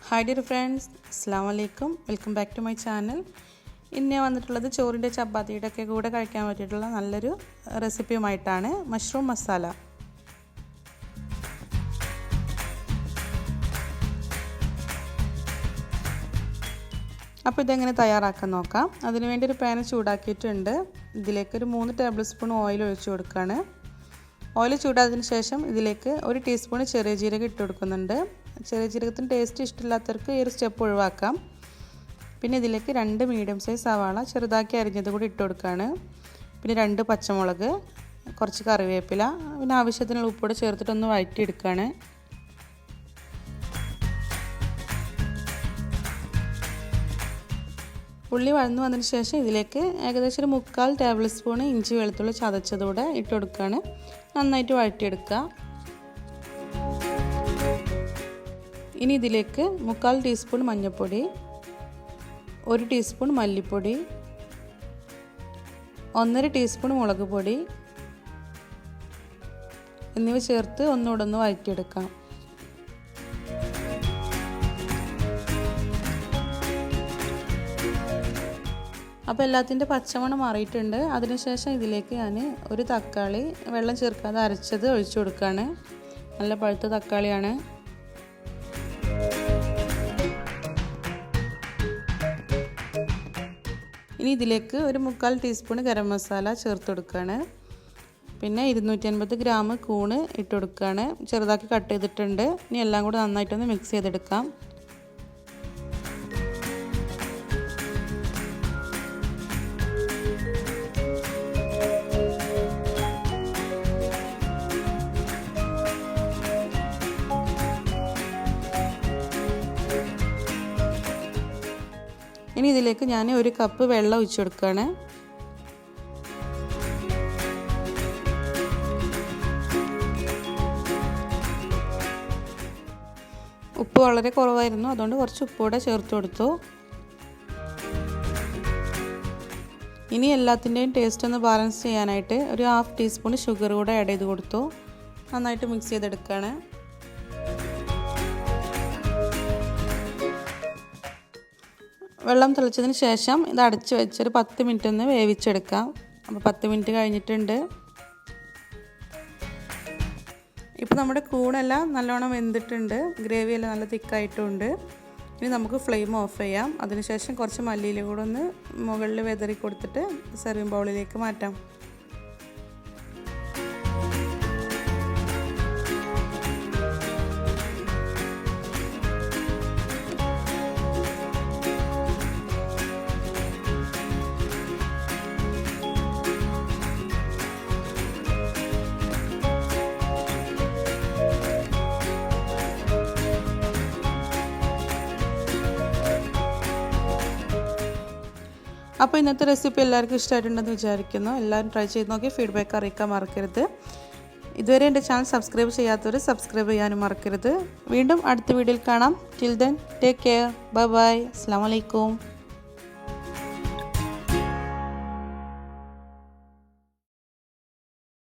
Hi dear friends, Assalamu alaikum. Welcome back to my channel. ഇന്ന് ഞാൻ വന്നിട്ടുള്ളത് ചോറിൻ്റെ ചപ്പാത്തിയുടെ ഒക്കെ കൂടെ കഴിക്കാൻ പറ്റിയിട്ടുള്ള നല്ലൊരു റെസിപ്പിയുമായിട്ടാണ് മഷ്റൂം മസാല. അപ്പോൾ ഇതെങ്ങനെ തയ്യാറാക്കാൻ നോക്കാം. അതിനുവേണ്ടി ഒരു പാൻ ചൂടാക്കിയിട്ടുണ്ട്. ഇതിലേക്ക് ഒരു 3 ടേബിൾ സ്പൂൺ ഓയിൽ ഒഴിച്ചു കൊടുക്കുകയാണ്. ഓയിൽ ചൂടായതിനു ശേഷം ഇതിലേക്ക് 1 ടീസ്പൂൺ ചെറിയ ജീരകം ഇട്ട് കൊടുക്കുന്നുണ്ട്. ചെറിയ ജീരകത്തിന് ടേസ്റ്റ് ഇഷ്ടമില്ലാത്തവർക്ക് ഈ ഒരു സ്റ്റെപ്പ് ഒഴിവാക്കാം. പിന്നെ ഇതിലേക്ക് 2 മീഡിയം സൈസ് സവാള ചെറുതാക്കി അരിഞ്ഞത് കൂടി ഇട്ട് കൊടുക്കുകയാണ്. പിന്നെ 2 പച്ചമുളക്, കുറച്ച് കറിവേപ്പില, പിന്നെ ആവശ്യത്തിനുള്ള ഉപ്പ് കൂടെ ചേർത്തിട്ടൊന്ന് വഴറ്റിയെടുക്കുകയാണ്. ഉള്ളി വഴന്നു വന്നതിന് ശേഷം ഇതിലേക്ക് ഏകദേശം ഒരു 3/4 ടേബിൾ സ്പൂൺ ഇഞ്ചി വെളുത്തുള്ളി ചതച്ചതൂടെ ഇട്ട് കൊടുക്കുകയാണ്. നന്നായിട്ട് വഴറ്റിയെടുക്കുക. ഇനി ഇതിലേക്ക് 3/4 ടീസ്പൂൺ മഞ്ഞൾപ്പൊടി, 1 ടീസ്പൂൺ മല്ലിപ്പൊടി, 1.5 ടീസ്പൂൺ മുളക് പൊടി എന്നിവ ചേർത്ത് ഒന്നുകൂടെ വഴറ്റിയെടുക്കാം. അപ്പോൾ എല്ലാത്തിൻ്റെ പച്ചമണം മാറിയിട്ടുണ്ട്. അതിനുശേഷം ഇതിലേക്ക് ഞാൻ ഒരു തക്കാളി വെള്ളം ചേർക്കാതെ അരച്ചത് ഒഴിച്ചു കൊടുക്കുകയാണ്. നല്ല പഴുത്ത തക്കാളിയാണ്. ഇനി ഇതിലേക്ക് ഒരു 3/4 ടീസ്പൂൺ ഗരം മസാല ചേർത്ത് കൊടുക്കുകയാണ്. പിന്നെ 250 ഗ്രാം കൂണ് ഇട്ട് കൊടുക്കുകയാണ്. ചെറുതാക്കി കട്ട് ചെയ്തിട്ടുണ്ട്. ഇനി എല്ലാം കൂടെ നന്നായിട്ടൊന്ന് മിക്സ് ചെയ്തെടുക്കാം. ഇനി ഇതിലേക്ക് ഞാൻ 1 കപ്പ് വെള്ളം ഒഴിച്ചു കൊടുക്കുകയാണ്. ഉപ്പ് വളരെ കുറവായിരുന്നു, അതുകൊണ്ട് കുറച്ച് ഉപ്പ് കൂടെ ചേർത്ത് കൊടുത്തു. ഇനി എല്ലാത്തിൻ്റെയും ടേസ്റ്റ് ഒന്ന് ബാലൻസ് ചെയ്യാനായിട്ട് ഒരു 1/2 ടീസ്പൂൺ ഷുഗർ കൂടെ ആഡ് ചെയ്ത് കൊടുത്തു. നന്നായിട്ട് മിക്സ് ചെയ്തെടുക്കുകയാണ്. വെള്ളം തിളച്ചതിന് ശേഷം ഇത് അടച്ച് വെച്ചൊരു 10 മിനിറ്റ് ഒന്ന് വേവിച്ചെടുക്കാം. അപ്പോൾ 10 മിനിറ്റ് കഴിഞ്ഞിട്ടുണ്ട്. ഇപ്പോൾ നമ്മുടെ കൂണെല്ലാം നല്ലോണം വെന്തിട്ടുണ്ട്. ഗ്രേവിയെല്ലാം നല്ല തിക്കായിട്ടുമുണ്ട്. ഇനി നമുക്ക് ഫ്ലെയിം ഓഫ് ചെയ്യാം. അതിനുശേഷം കുറച്ച് മല്ലിയില കൂടെ ഒന്ന് മുകളിൽ വെതറി കൊടുത്തിട്ട് സെർവിങ് ബൗളിലേക്ക് മാറ്റാം. അപ്പോൾ ഇന്നത്തെ റെസിപ്പി എല്ലാവർക്കും ഇഷ്ടമായിട്ടുണ്ടെന്ന് വിചാരിക്കുന്നു. എല്ലാവരും ട്രൈ ചെയ്ത് നോക്കി ഫീഡ്ബാക്ക് അറിയിക്കാൻ മറക്കരുത്. ഇതുവരെ എൻ്റെ ചാനൽ സബ്സ്ക്രൈബ് ചെയ്യാത്തവർ സബ്സ്ക്രൈബ് ചെയ്യാനും മറക്കരുത്. വീണ്ടും അടുത്ത വീഡിയോയിൽ കാണാം. Till then take care. Bye bye. അസ്സലാമു അലൈക്കും.